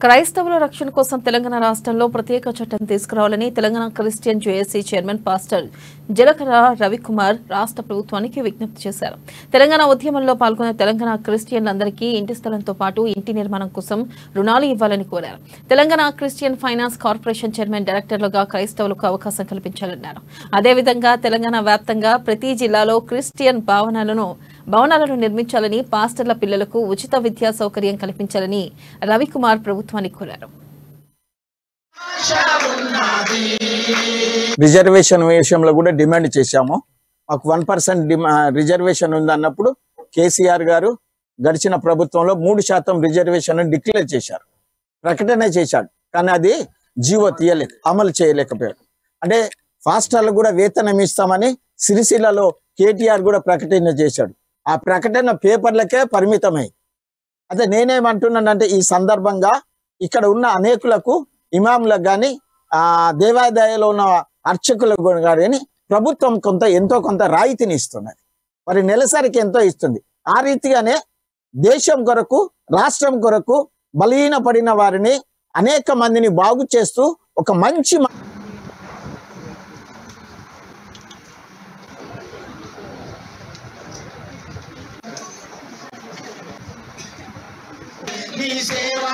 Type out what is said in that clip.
క్రైస్తవుల రక్షణ కోసం తెలంగాణ రాష్ట్రంలో ప్రత్యేక చట్టం తీసుకురావాలని Telangana Christian JAC chairman pastor Jalakara Ravikumar రాష్ట్ర ప్రభుత్వానికి విజ్ఞప్తి చేశారు. తెలంగాణ ఉద్యమంలో పాల్గొన్న తెలంగాణ క్రిస్టియన్లందరికీ ఇంటి స్థలంతో పాటు ఇంటి నిర్మాణం కోసం రుణాలు ఇవ్వాలని కోరారు. Telangana Christian finance corporation chairman డైరెక్టర్లుగా క్రైస్తవులకు అవకాశం కల్పించాలన్నారు. అదేవిధంగా తెలంగాణ వ్యాప్తంగా ప్రతి జిల్లాలో క్రిస్టియన్ భవనాలను నిర్మించాలని, పాస్టర్ల పిల్లలకు ఉచిత విద్యా సౌకర్యం కల్పించాలని రవికుమార్ ప్రభుత్వాన్ని కోరారు. రిజర్వేషన్ విషయంలో కూడా డిమాండ్ చేశాము. మాకు 1% రిజర్వేషన్ ఉందన్నప్పుడు కేసీఆర్ గారు గడిచిన ప్రభుత్వంలో 3% రిజర్వేషన్ డిక్లేర్ చేశారు, ప్రకటన చేశాడు. కానీ అది జీవో తీయలేదు, అమలు చేయలేకపోయాడు. అంటే పాస్టర్లకు కూడా వేతనం ఇస్తామని సిరిసిల్లలో కేటీఆర్ కూడా ప్రకటన చేశాడు. ఆ ప్రకటన పేపర్లకే పరిమితమై. అదే నేనేమంటున్నానంటే ఈ సందర్భంగా ఇక్కడ ఉన్న అనేకులకు ఇమాములకు కానీ దేవాదాయాలో ఉన్న అర్చకులకు కానీ ప్రభుత్వం ఎంతో కొంత రాయితీని ఇస్తున్నది. మరి నెలసరికి ఎంతో ఇస్తుంది. ఆ రీతిగానే దేశం కొరకు, రాష్ట్రం కొరకు బలహీనపడిన వారిని అనేక మందిని బాగు చేస్తూ ఒక మంచి మీ సేవ